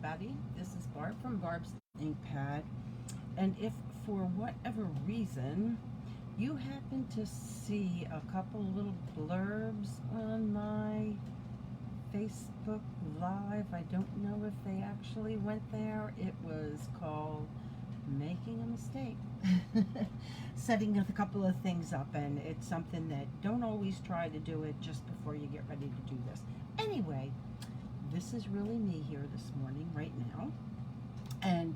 everybody. This is Barb from Barb's Ink Pad. And if for whatever reason you happen to see a couple little blurbs on my Facebook Live, I don't know if they actually went there. It was called Making a Mistake. Setting a couple of things up, and it's something that don't always try to do it just before you get ready to do this. Anyway, this is really me here this morning, right now. And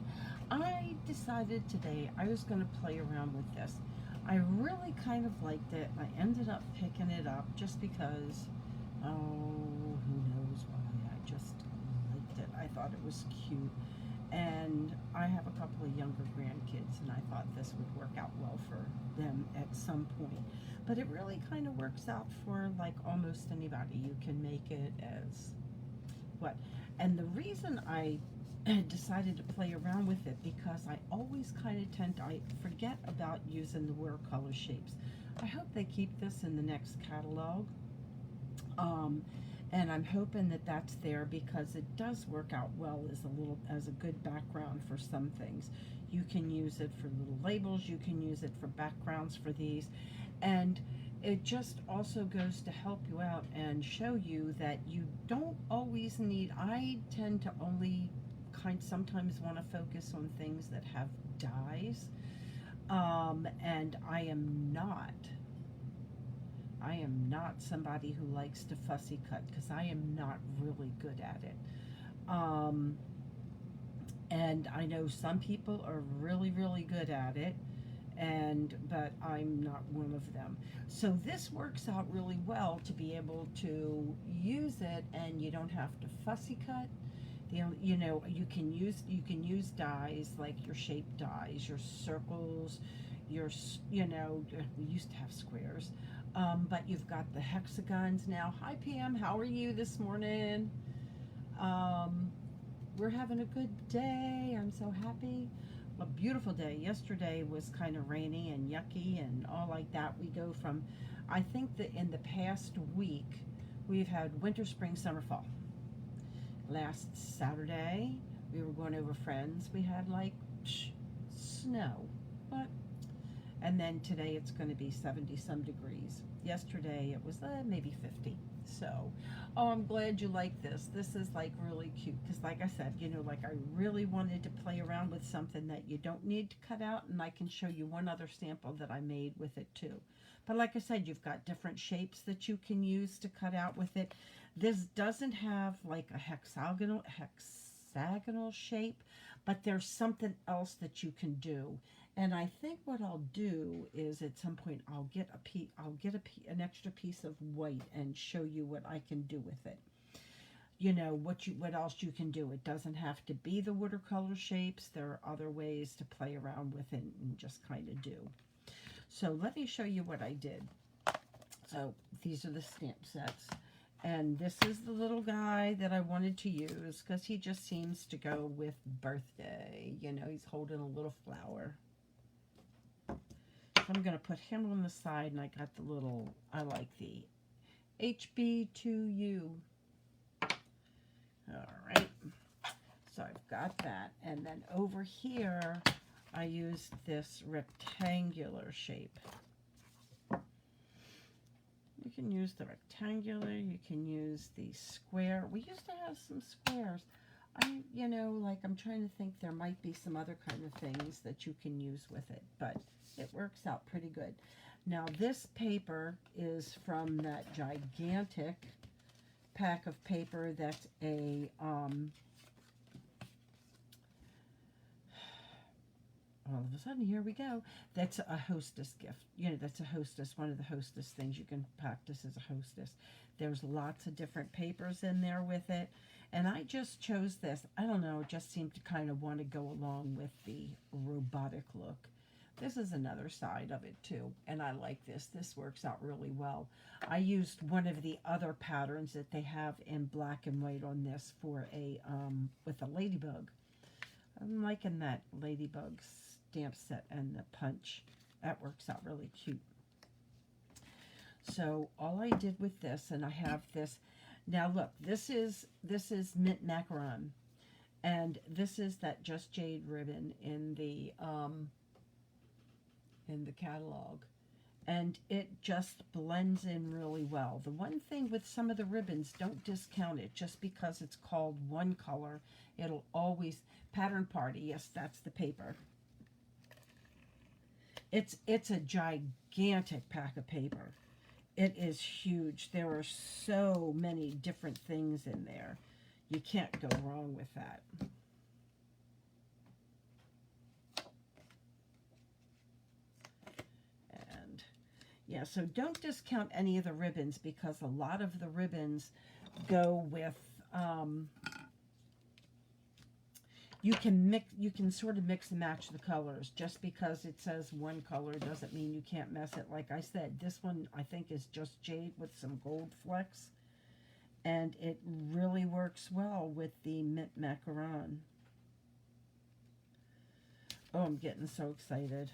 I decided today I was going to play around with this. I really kind of liked it. I ended up picking it up just because, who knows why. I just liked it. I thought it was cute. And I have a couple of younger grandkids, and I thought this would work out well for them at some point. But it really kind of works out for like almost anybody. You can make it as what? And the reason I decided to play around with it, because I always kind of I forget about using the watercolor shapes. I hope they keep this in the next catalog. And I'm hoping that that's there, because it does work out well as a good background for some things. You can use it for little labels, you can use it for backgrounds for these, and it just also goes to help you out and show you that you don't always need. I tend to only sometimes want to focus on things that have dies, and I am not somebody who likes to fussy cut, because I am not really good at it. And I know some people are really, really good at it, but I'm not one of them. So this works out really well to be able to use it, and you don't have to fussy cut. You can use dies, like your shape dies, your circles, we used to have squares, but you've got the hexagons now. Hi Pam, how are you this morning? We're having a good day. I'm so happy. A beautiful day. Yesterday was kind of rainy and yucky and all like that. We go from, I think that in the past week we've had winter, spring, summer, fall. Last Saturday we were going over friends. We had like snow, and then today it's going to be 70 some degrees. Yesterday it was maybe 50. So, I'm glad you like this. This is like really cute, because like I said, like I really wanted to play around with something that you don't need to cut out, and I can show you one other sample that I made with it too. But like I said, you've got different shapes that you can use to cut out with it. This doesn't have like a hexagonal shape, but there's something else that you can do. And I think what I'll do is at some point I'll get an extra piece of white and show you what I can do with it. What else you can do. It doesn't have to be the watercolor shapes. There are other ways to play around with it and just kind of do. So let me show you what I did. So these are the stamp sets. And this is the little guy that I wanted to use, because he just seems to go with birthday. He's holding a little flower. I'm going to put him on the side, and I got the little, I like the HB2U. All right. So I've got that. And then over here, I used this rectangular shape. You can use the rectangular, you can use the square. We used to have some squares. I'm trying to think, there might be some other kind of things that you can use with it, but it works out pretty good. Now this paper is from that gigantic pack of paper that's a, all of a sudden, here we go. That's a hostess gift. That's a hostess, one of the hostess things you can practice as a hostess. There's lots of different papers in there with it. And I just chose this. I don't know, it just seemed to kind of want to go along with the robotic look. This is another side of it too, and I like this. This works out really well. I used one of the other patterns that they have in black and white on this for with a ladybug. I'm liking that ladybug stamp set and the punch. That works out really cute. So all I did with this, and I have this. Now look, this is mint macaron, and And this is that Just Jade ribbon in the catalog, and it just blends in really well. The one thing with some of the ribbons, don't discount it just because it's called one color. It'll always, Pattern Party, yes, that's the paper. It's a gigantic pack of paper. It is huge. There are so many different things in there. You can't go wrong with that. And yeah, so don't discount any of the ribbons, because a lot of the ribbons go with, you can sort of mix and match the colors. Just because it says one color doesn't mean you can't mess it. Like I said, this one I think is Just Jade with some gold flecks, and it really works well with the mint macaron. Oh, I'm getting so excited.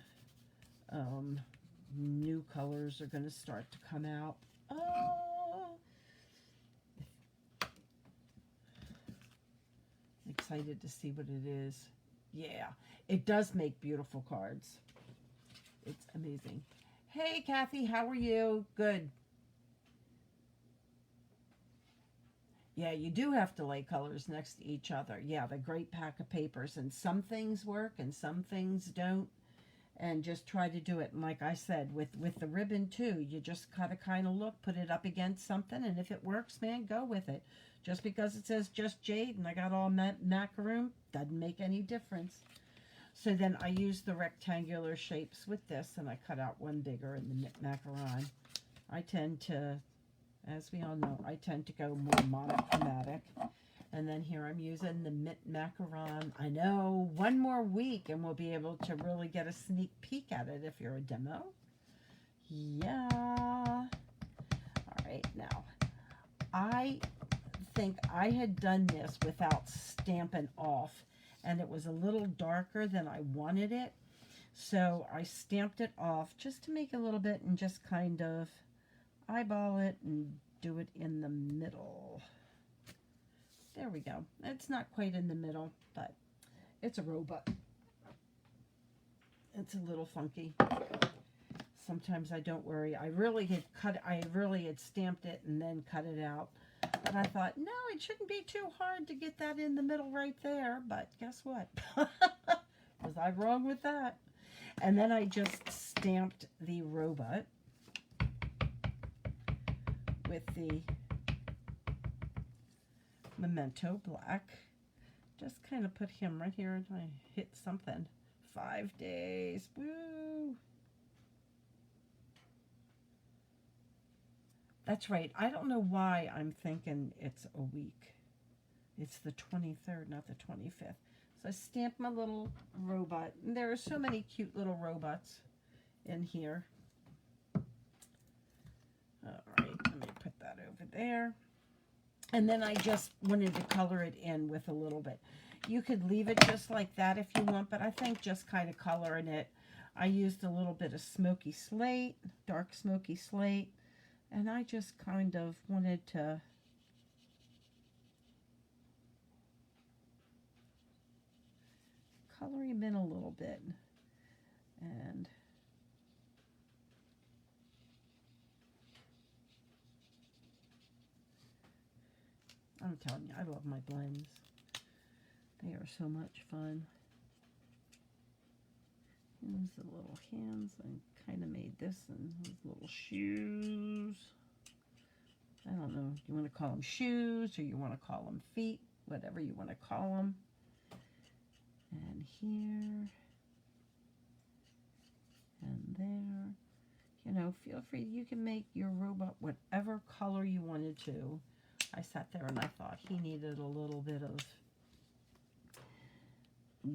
New colors are going to start to come out. Oh, excited to see what it is. Yeah, it does make beautiful cards. It's amazing. Hey, Kathy, how are you? Good. Yeah, you do have to lay colors next to each other. Yeah, the great pack of papers. And some things work and some things don't. And just try to do it. And like I said, with the ribbon too, you just gotta kind of look, put it up against something, and if it works, man, go with it. Just because it says Just Jade and I got all macaroon, doesn't make any difference. So then I use the rectangular shapes with this, and I cut out one bigger in the macaron. I tend to, as we all know, I tend to go more monochromatic. And then here I'm using the mint macaron. I know, one more week and we'll be able to really get a sneak peek at it if you're a demo. Yeah. All right, now, I think I had done this without stamping off, and it was a little darker than I wanted it. So I stamped it off just to make a little bit and just kind of eyeball it and do it in the middle. There we go. It's not quite in the middle, but it's a robot. It's a little funky. Sometimes I don't worry. I really had stamped it and then cut it out. But I thought, no, it shouldn't be too hard to get that in the middle right there. But guess what? Was I wrong with that? And then I just stamped the robot with the Memento Black. Just kind of put him right here and I hit something. 5 days. Woo! That's right. I don't know why I'm thinking it's a week. It's the 23rd, not the 25th. So I stamped my little robot. And there are so many cute little robots in here. All right, let me put that over there. And then I just wanted to color it in with a little bit. You could leave it just like that if you want, but I think just kind of coloring it. I used a little bit of smoky slate, dark smoky slate, and I just kind of wanted to color him in a little bit. And I'm telling you, I love my blends. They are so much fun. Here's the little hands. I kind of made this and his little shoes. I don't know. You want to call them shoes or you want to call them feet, whatever you want to call them. And here and there. You know, feel free. You can make your robot whatever color you wanted to. I sat there and I thought he needed a little bit of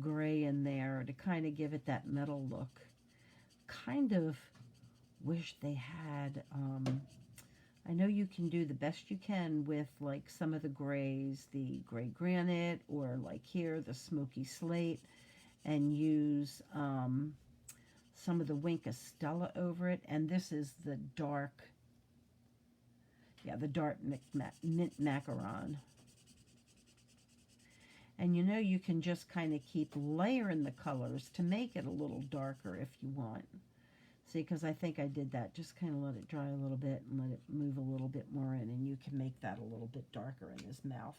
gray in there to kind of give it that metal look. Kind of wish they had, I know you can do the best you can with like some of the grays, the gray granite, or like here, the smoky slate, and use some of the Wink Estella over it. And this is the dark, yeah, the dark mint macaron. And you know, you can just kind of keep layering the colors to make it a little darker if you want. See, because I think I did that. Just kind of let it dry a little bit and let it move a little bit more in, and you can make that a little bit darker in his mouth.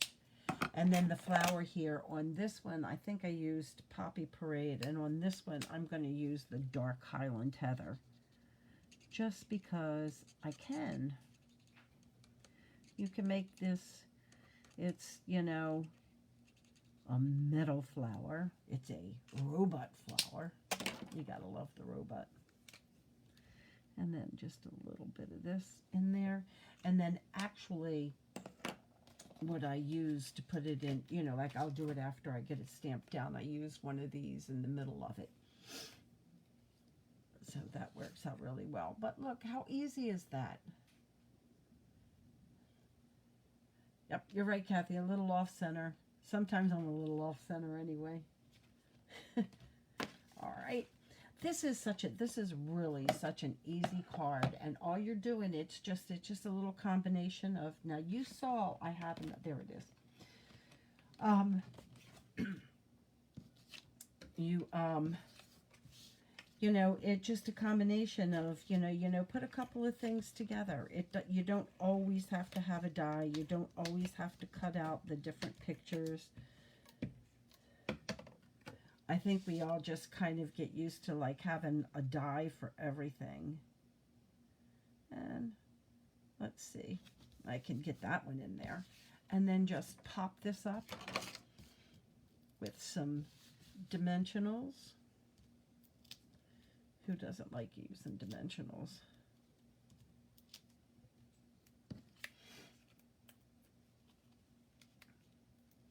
And then the flower here on this one, I think I used Poppy Parade, and on this one, I'm going to use the Dark Highland Heather. Just because I can. You can make this, it's, you know, a meadow flower. It's a robot flower. You gotta love the robot. And then just a little bit of this in there. And then actually what I use to put it in, you know, like I'll do it after I get it stamped down. I use one of these in the middle of it. So that works out really well. But look, how easy is that? Yep, you're right, Kathy, a little off center. Sometimes I'm a little off center anyway. All right. This is really such an easy card, and all you're doing, it's just a little combination of, now you saw I have, there it is. You know, it's just a combination of, you know, put a couple of things together. You don't always have to have a die. You don't always have to cut out the different pictures. I think we all just kind of get used to like having a die for everything. And let's see, I can get that one in there. And then just pop this up with some dimensionals. Who doesn't like using dimensionals?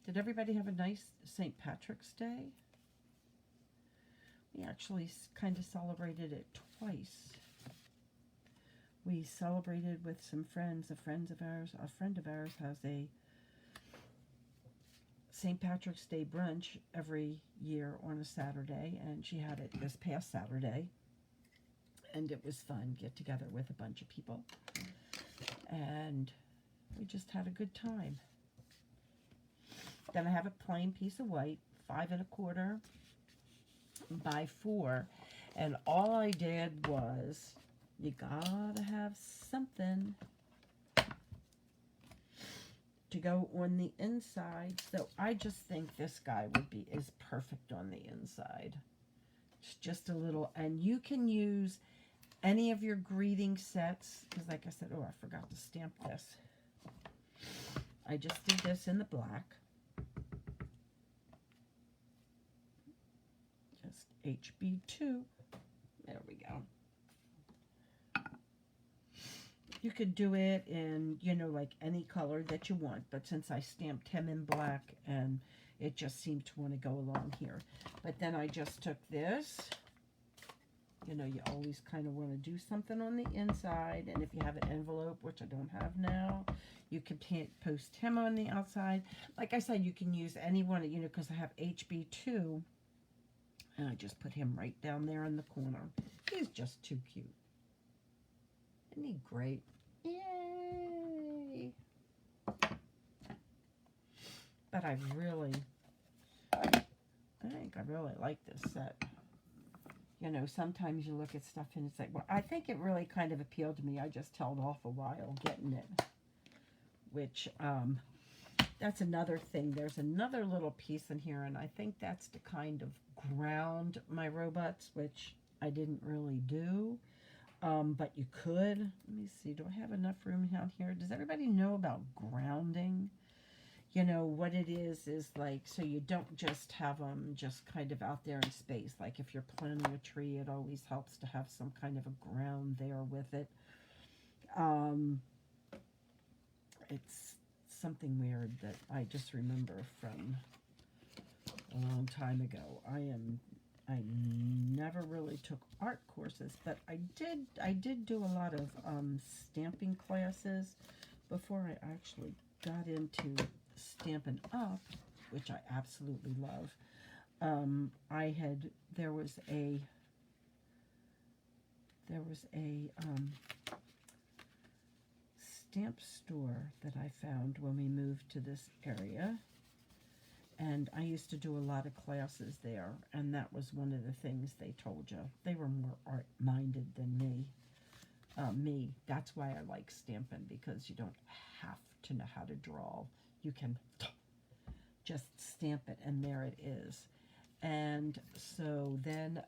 Did everybody have a nice St. Patrick's Day? We actually kind of celebrated it twice. We celebrated with some friends. A friend of ours has a St. Patrick's Day brunch every year on a Saturday, and she had it this past Saturday. And it was fun, get together with a bunch of people. And we just had a good time. Then I have a plain piece of white, 5 1/4 by 4. And all I did was, you gotta have something to go on the inside. So I just think this guy is perfect on the inside. It's just a little, and you can use any of your greeting sets, because like I said, oh, I forgot to stamp this. I just did this in the black. Just HB2. There we go. You could do it in, you know, like any color that you want, but since I stamped him in black, and it just seemed to want to go along here. But then I just took this. You know, you always kind of want to do something on the inside, and if you have an envelope, which I don't have now, you can post him on the outside. Like I said, you can use any one, you know, because I have HB2, and I just put him right down there in the corner. He's just too cute. Isn't he great? Yay! But I think I really like this set. You know, sometimes you look at stuff and it's like, well, I think it really kind of appealed to me. I just held off a while getting it. Which, that's another thing. There's another little piece in here, and I think that's to kind of ground my robots, which I didn't really do. But you could. Let me see. Do I have enough room down here? Does everybody know about grounding? You know, what it is like, so you don't just have them just kind of out there in space. Like if you're planting a tree, it always helps to have some kind of a ground there with it. It's something weird that I just remember from a long time ago. I never really took art courses, but I did do a lot of stamping classes before I actually got into Stampin' Up, which I absolutely love. There was a stamp store that I found when we moved to this area, And I used to do a lot of classes there, and that was one of the things they told you. They were more art-minded than me. That's why I like stamping, because you don't have to know how to draw. You can just stamp it, and there it is. And so then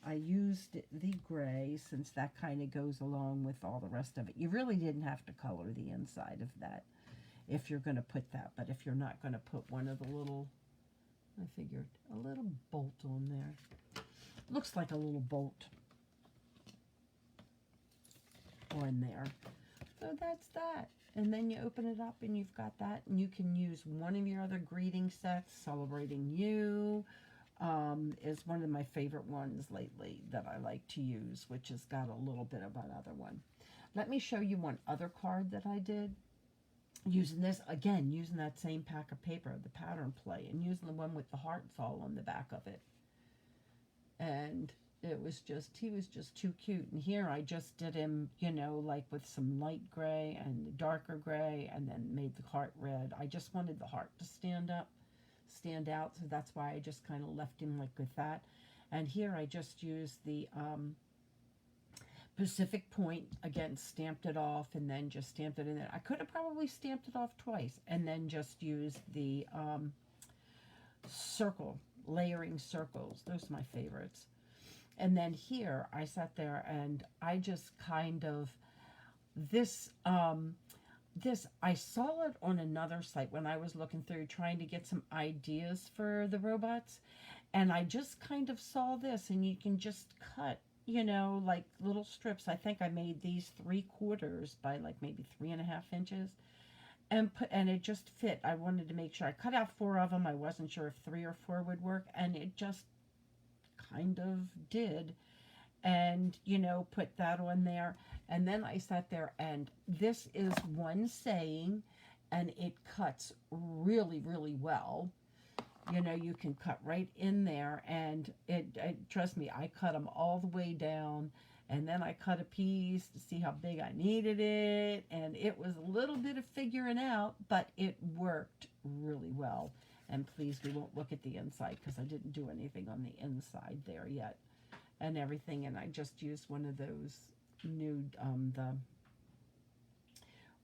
I used the gray, since that kind of goes along with all the rest of it. You really didn't have to color the inside of that if you're going to put that. But if you're not going to put one of the little, I figured, a little bolt on there. Looks like a little bolt on there. So that's that. And then you open it up and you've got that, and you can use one of your other greeting sets. Celebrating You is one of my favorite ones lately that I like to use, which has got a little bit of another one. Let me show you one other card that I did. Using this, again, using that same pack of paper, the pattern play, and using the one with the hearts all on the back of it. And it was just, he was just too cute. And here I just did him, you know, like with some light gray and darker gray, and then made the heart red. I just wanted the heart to stand out, so that's why I just kind of left him like with that. And here I just used the Pacific Point, again, stamped it off, and then just stamped it in there. I could have probably stamped it off twice, and then just used the circle, layering circles. Those are my favorites. And then here, I sat there, and I just kind of, this, I saw it on another site when I was looking through, trying to get some ideas for the robots, and I just kind of saw this, and you can just cut, you know, like little strips. I think I made these 3/4 by like maybe 3.5 inches, and it just fit. I wanted to make sure. I cut out 4 of them. I wasn't sure if 3 or 4 would work, and it just kind of did. And, you know, put that on there. And then I sat there, and this is one saying, and it cuts really, really well. You know, you can cut right in there, and it trust me, I cut them all the way down, and then I cut a piece to see how big I needed it, and it was a little bit of figuring out, but it worked really well. And please, we won't look at the inside, because I didn't do anything on the inside there yet, and everything. And I just used one of those new, the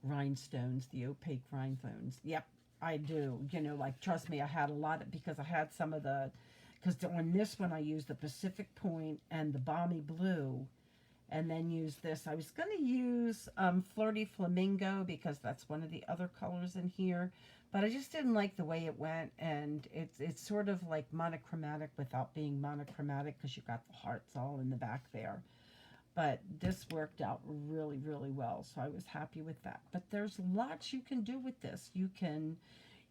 rhinestones, the opaque rhinestones. Yep, I do. You know, like, trust me, I had a lot of, because I had some of the, because on this one I used the Pacific Point and the Balmy Blue, and then use this. I was going to use Flirty Flamingo, because that's one of the other colors in here, but I just didn't like the way it went, and it's sort of like monochromatic without being monochromatic, because you got the hearts all in the back there. But this worked out really, really well, so I was happy with that. But there's lots you can do with this. You can,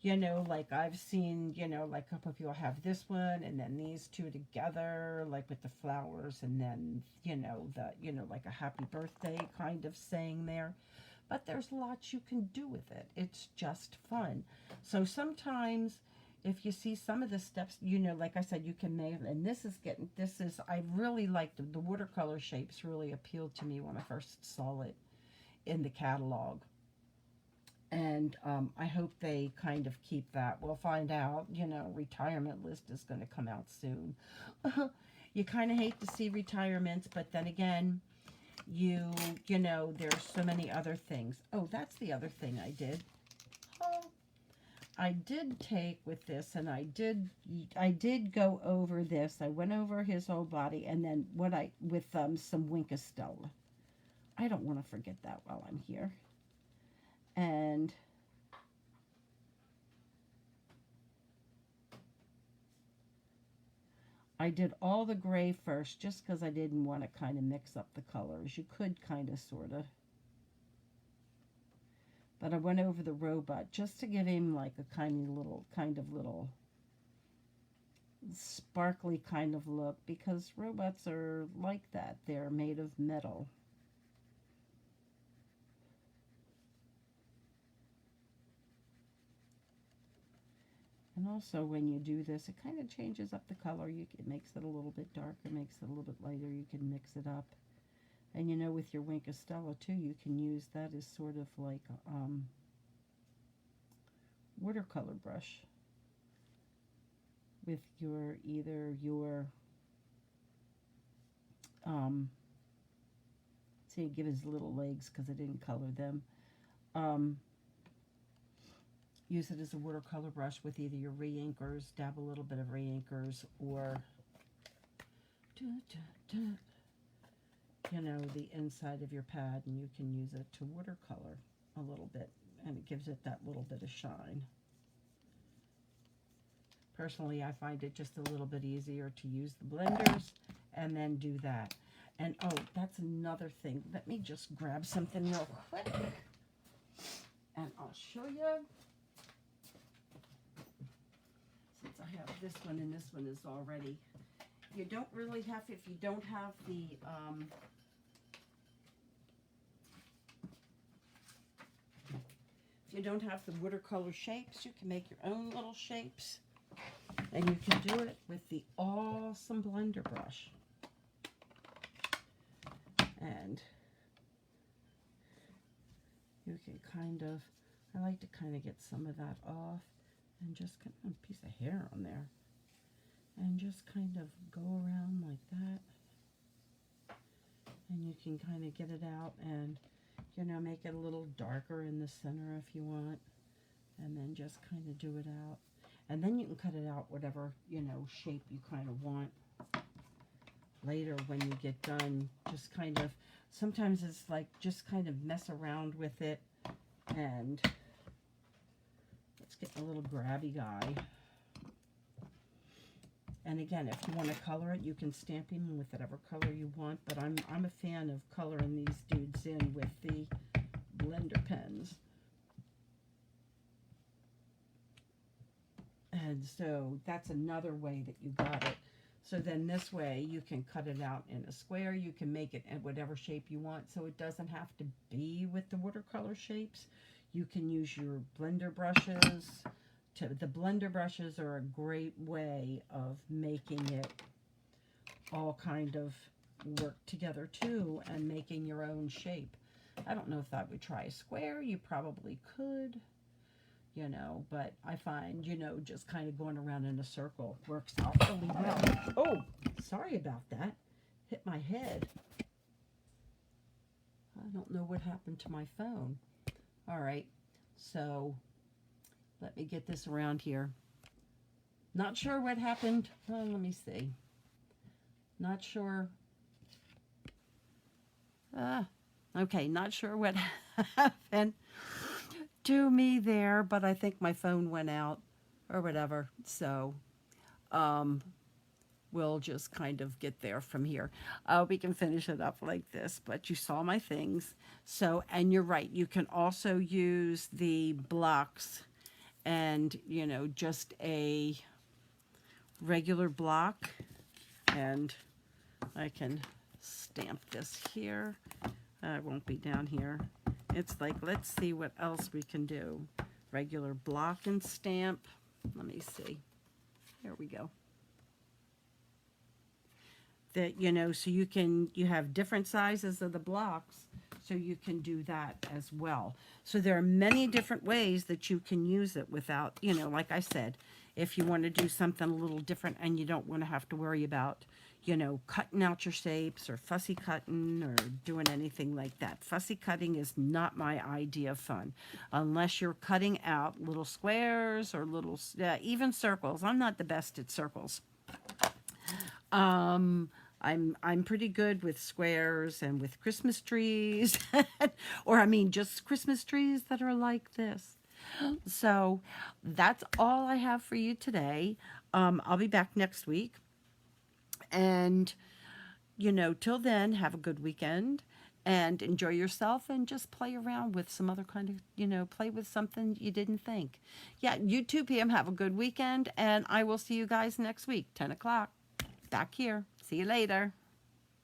you know, like I've seen, you know, like a couple of people have this one, and then these two together, like with the flowers, and then, you know, like a happy birthday kind of saying there. But there's lots you can do with it. It's just fun. So sometimes, if you see some of the steps, you know, like I said, you can make, and I really liked the watercolor shapes really appealed to me when I first saw it in the catalog. And I hope they kind of keep that. We'll find out. You know, retirement list is going to come out soon. You kind of hate to see retirements, but then again, you know, there's so many other things. Oh, that's the other thing I did. Oh, I did take with this, and I did go over this. I went over his whole body, and then with some Winkostella. I don't want to forget that while I'm here. And I did all the gray first, just because I didn't want to kind of mix up the colors. You could kind of, sort of. But I went over the robot just to give him like a kind of little sparkly kind of look, because robots are like that. They're made of metal. And also, when you do this, it kind of changes up the color. It makes it a little bit darker, makes it a little bit lighter. You can mix it up. And you know, with your Winkostella too, you can use that as sort of like a watercolor brush. with your, either your, um, see, give his little legs because I didn't color them. Um, use it as a watercolor brush with either your re-inkers, dab a little bit of re-inkers, or you know, the inside of your pad, and you can use it to watercolor a little bit, and it gives it that little bit of shine. Personally, I find it just a little bit easier to use the blenders and then do that. And oh, that's another thing. Let me just grab something real quick, and I'll show you. Since I have this one, and this one is already, you don't really have, if you don't have the, if you don't have the watercolor shapes, you can make your own little shapes. And you can do it with the awesome blender brush. And you can kind of, I like to kind of get some of that off, and just kind of a piece of hair on there. And just kind of go around like that. And you can kind of get it out and, you know, make it a little darker in the center if you want. And then just kind of do it out. And then you can cut it out whatever, you know, shape you kind of want. Later when you get done, just kind of, sometimes it's like just kind of mess around with it. And let's get a little grabby guy. And again, if you want to color it, you can stamp him with whatever color you want. But I'm a fan of coloring these dudes in with the blender pens. And so that's another way that you got it. So then this way you can cut it out in a square. You can make it in whatever shape you want. So it doesn't have to be with the watercolor shapes. You can use your blender brushes. The blender brushes are a great way of making it all kind of work together too, and making your own shape. I don't know if that would try a square. You probably could, you know, but I find, you know, just kind of going around in a circle works out really well. Oh, sorry about that. Hit my head. I don't know what happened to my phone. All right, so let me get this around here. Not sure what happened. Let me see. Not sure. Okay, not sure what happened to me there, but I think my phone went out or whatever. So we'll just kind of get there from here. We can finish it up like this, but you saw my things. So, and you're right, you can also use the blocks, and, you know, just a regular block, and I can stamp this here. It won't be down here. It's like, let's see what else we can do. Regular block and stamp. Let me see. Here we go. That, you know, so you have different sizes of the blocks, so you can do that as well. So there are many different ways that you can use it without, you know, like I said, if you want to do something a little different and you don't want to have to worry about, you know, cutting out your shapes or fussy cutting or doing anything like that. Fussy cutting is not my idea of fun, unless you're cutting out little squares or little, even circles. I'm not the best at circles. I'm pretty good with squares and with Christmas trees, or I mean just Christmas trees that are like this. So that's all I have for you today. I'll be back next week. And, you know, till then, have a good weekend and enjoy yourself, and just play around with some other kind of, you know, play with something you didn't think. Yeah, you 2 p.m. Have a good weekend, and I will see you guys next week, 10 o'clock, back here. See you later.